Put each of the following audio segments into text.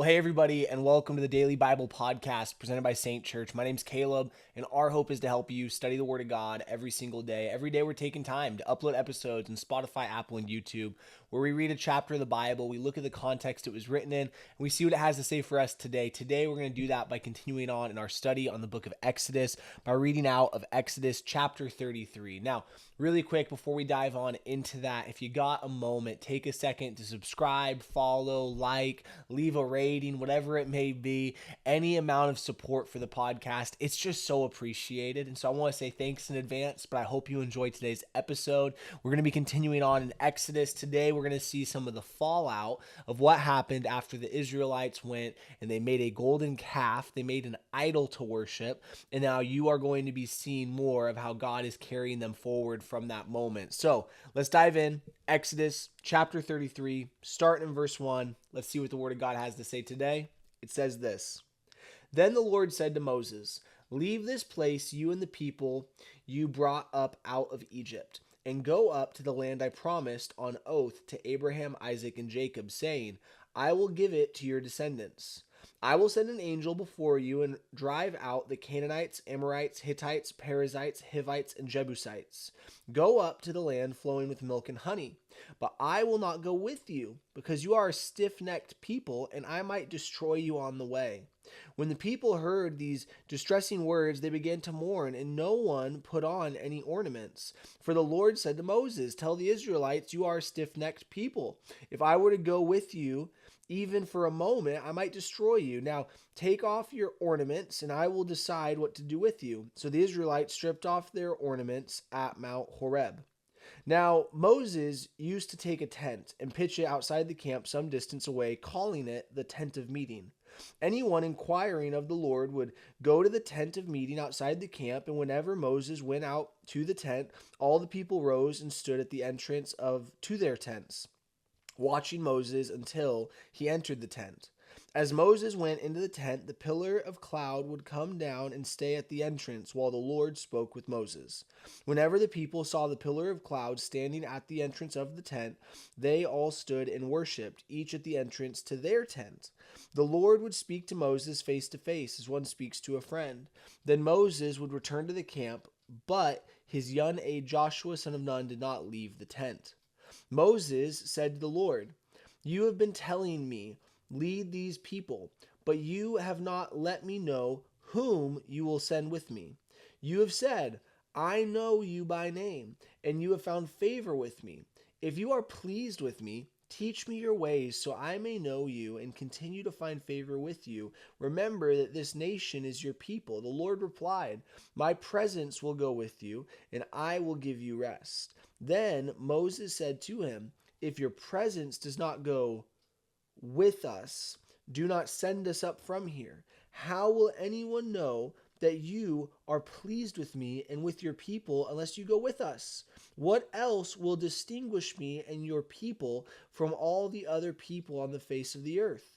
Well, hey, everybody, and welcome to the Daily Bible Podcast presented by Saint Church. My name's Caleb, and our hope is to help you study the Word of God every single day. Every day, we're taking time to upload episodes on Spotify, Apple, and YouTube, where we read a chapter of the Bible, we look at the context it was written in, and we see what it has to say for us today. Today, we're going to do that by continuing on in our study on the book of Exodus by reading out of Exodus chapter 33. Now, really quick, before we dive on into that, if you got a moment, take a second to subscribe, follow, like, leave a rating, whatever it may be, any amount of support for the podcast. It's just so appreciated. And so I want to say thanks in advance, but I hope you enjoyed today's episode. We're going to be continuing on in Exodus. Today, we're going to see some of the fallout of what happened after the Israelites went and they made a golden calf. They made an idol to worship. And now you are going to be seeing more of how God is carrying them forward from that moment. So let's dive in. Exodus chapter 33, starting in verse 1. Let's see what the Word of God has to say today. It says this: Then the Lord said to Moses, "Leave this place, you and the people you brought up out of Egypt, and go up to the land I promised on oath to Abraham, Isaac, and Jacob, saying, I will give it to your descendants. I will send an angel before you and drive out the Canaanites, Amorites, Hittites, Perizzites, Hivites, and Jebusites. Go up to the land flowing with milk and honey. But I will not go with you, because you are a stiff-necked people, and I might destroy you on the way." When the people heard these distressing words, they began to mourn, and no one put on any ornaments. For the Lord said to Moses, "Tell the Israelites, you are a stiff-necked people. If I were to go with you, even for a moment, I might destroy you. Now take off your ornaments, and I will decide what to do with you." So the Israelites stripped off their ornaments at Mount Horeb. Now Moses used to take a tent and pitch it outside the camp some distance away, calling it the tent of meeting. Anyone inquiring of the Lord would go to the tent of meeting outside the camp, and whenever Moses went out to the tent, all the people rose and stood at the entrance to their tents, watching Moses until he entered the tent. As Moses went into the tent, the pillar of cloud would come down and stay at the entrance while the Lord spoke with Moses. Whenever the people saw the pillar of cloud standing at the entrance of the tent, they all stood and worshipped, each at the entrance to their tent. The Lord would speak to Moses face to face, as one speaks to a friend. Then Moses would return to the camp, but his young aide Joshua son of Nun did not leave the tent. Moses said to the Lord, "You have been telling me, 'Lead these people,' but you have not let me know whom you will send with me. You have said, 'I know you by name,' and you have found favor with me. If you are pleased with me, teach me your ways so I may know you and continue to find favor with you. Remember that this nation is your people." The Lord replied, "My presence will go with you, and I will give you rest." Then Moses said to him, "If your presence does not go with us, do not send us up from here. How will anyone know that you are pleased with me and with your people unless you go with us? What else will distinguish me and your people from all the other people on the face of the earth?"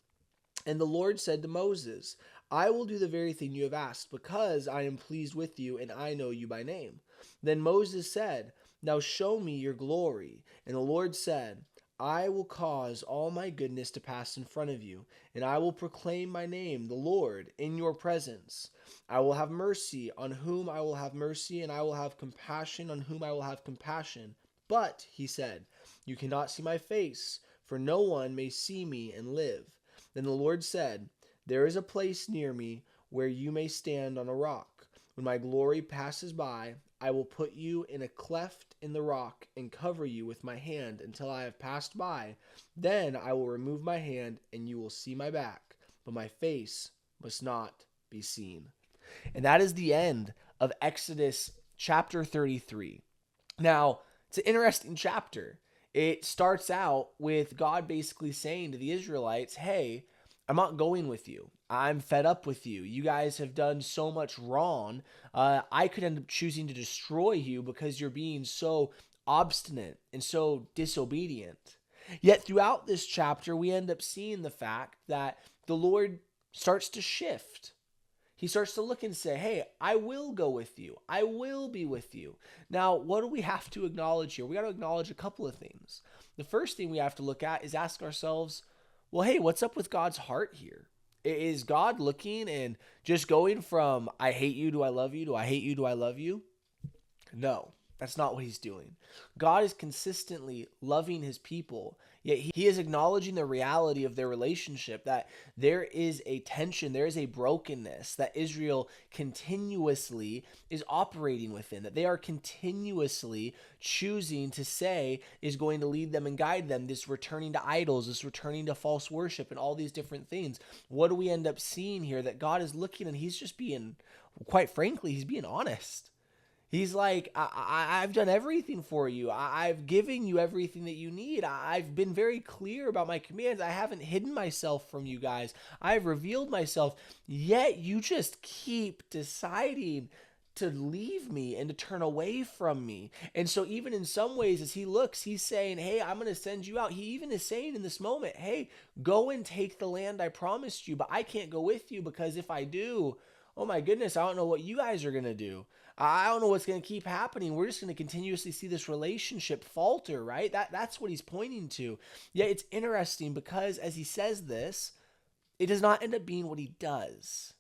And the Lord said to Moses, "I will do the very thing you have asked, because I am pleased with you and I know you by name." Then Moses said, "Now show me your glory." And the Lord said, "I will cause all my goodness to pass in front of you, and I will proclaim my name, the Lord, in your presence. I will have mercy on whom I will have mercy, and I will have compassion on whom I will have compassion. But," he said, "you cannot see my face, for no one may see me and live." Then the Lord said, "There is a place near me where you may stand on a rock. When my glory passes by, I will put you in a cleft in the rock and cover you with my hand until I have passed by. Then I will remove my hand and you will see my back, but my face must not be seen." And that is the end of Exodus chapter 33. Now, it's an interesting chapter. It starts out with God basically saying to the Israelites, "Hey, I'm not going with you. I'm fed up with you. You guys have done so much wrong. I could end up choosing to destroy you because you're being so obstinate and so disobedient." Yet throughout this chapter, we end up seeing the fact that the Lord starts to shift. He starts to look and say, "Hey, I will go with you. I will be with you." Now, what do we have to acknowledge here? We got to acknowledge a couple of things. The first thing we have to look at is ask ourselves, well, hey, what's up with God's heart here? Is God looking and just going from I hate you to I love you to I hate you to I love you? No, that's not what he's doing. God is consistently loving his people, yet he is acknowledging the reality of their relationship, that there is a tension, there is a brokenness that Israel continuously is operating within, that they are continuously choosing to say is going to lead them and guide them, this returning to idols, this returning to false worship, and all these different things. What do we end up seeing here? That God is looking and he's just being, quite frankly, he's being honest. He's like, I've done everything for you. I've given you everything that you need. I've been very clear about my commands. I haven't hidden myself from you guys. I've revealed myself. Yet you just keep deciding to leave me and to turn away from me. And so even in some ways, as he looks, he's saying, hey, I'm going to send you out. He even is saying in this moment, hey, go and take the land I promised you, but I can't go with you because if I do, oh my goodness, I don't know what you guys are going to do. I don't know what's going to keep happening. We're just going to continuously see this relationship falter, right? That's what he's pointing to. Yeah, it's interesting because as he says this, it does not end up being what he does.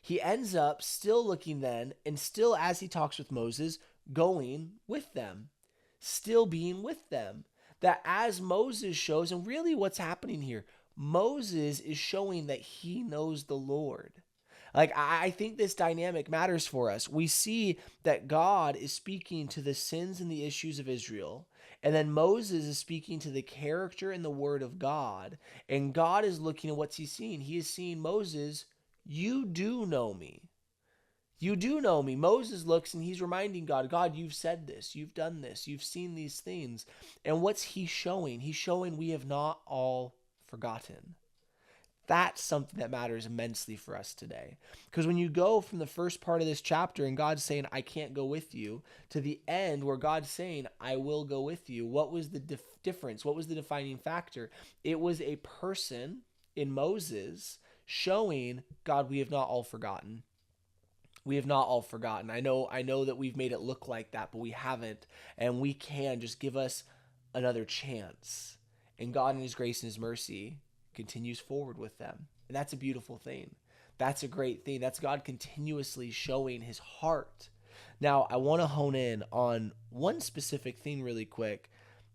He ends up still looking then, and still as he talks with Moses, going with them, still being with them. That as Moses shows, and really what's happening here, Moses is showing that he knows the Lord. Like, I think this dynamic matters for us. We see that God is speaking to the sins and the issues of Israel, and then Moses is speaking to the character and the word of God, and God is looking at what's he seeing. He is seeing, Moses, you do know me. You do know me. Moses looks and he's reminding God, God, you've said this, you've done this, you've seen these things. And what's he showing? He's showing we have not all forgotten. That's something that matters immensely for us today. Because when you go from the first part of this chapter and God's saying, I can't go with you, to the end where God's saying, I will go with you, what was the difference? What was the defining factor? It was a person in Moses showing, God, we have not all forgotten. We have not all forgotten. I know that we've made it look like that, but we haven't. And we can just give us another chance. And God in his grace and his mercy continues forward with them. And that's a beautiful thing. That's a great thing. That's God continuously showing his heart. Now, I want to hone in on one specific thing really quick,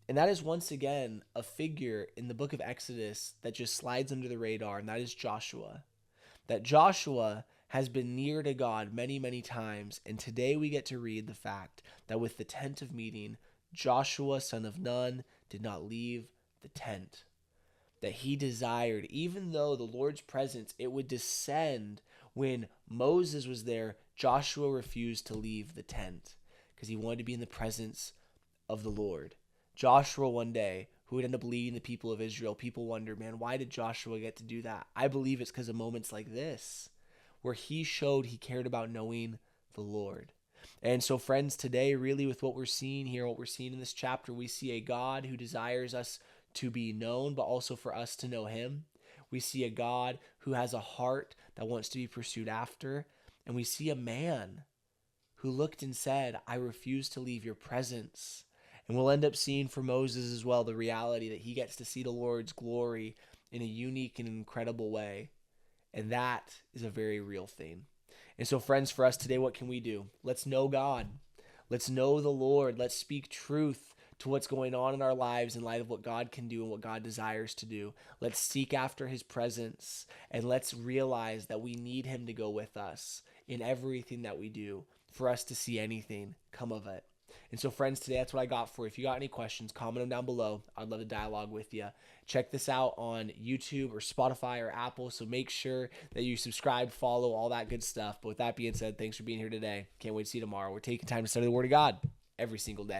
and that is once again a figure in the book of Exodus that just slides under the radar, and that is Joshua. That Joshua has been near to God many, many times, and today we get to read the fact that with the tent of meeting, Joshua, son of Nun, did not leave the tent. That he desired, even though the Lord's presence, it would descend when Moses was there, Joshua refused to leave the tent because he wanted to be in the presence of the Lord. Joshua one day, who would end up leading the people of Israel, people wonder, man, why did Joshua get to do that? I believe it's because of moments like this where he showed he cared about knowing the Lord. And so, friends, today, really with what we're seeing here, what we're seeing in this chapter, we see a God who desires us to be known, but also for us to know him. We see a God who has a heart that wants to be pursued after. And we see a man who looked and said, I refuse to leave your presence. And we'll end up seeing for Moses as well the reality that he gets to see the Lord's glory in a unique and incredible way. And that is a very real thing. And so, friends, for us today, what can we do? Let's know God. Let's know the Lord. Let's speak truth to what's going on in our lives in light of what God can do and what God desires to do. Let's seek after his presence, and let's realize that we need him to go with us in everything that we do for us to see anything come of it. And so, friends, today that's what I got for you. If you got any questions, comment them down below. I'd love to dialogue with you. Check this out on YouTube or Spotify or Apple, so make sure that you subscribe, follow, all that good stuff. But with that being said, thanks for being here today. Can't wait to see you tomorrow. We're taking time to study the Word of God every single day.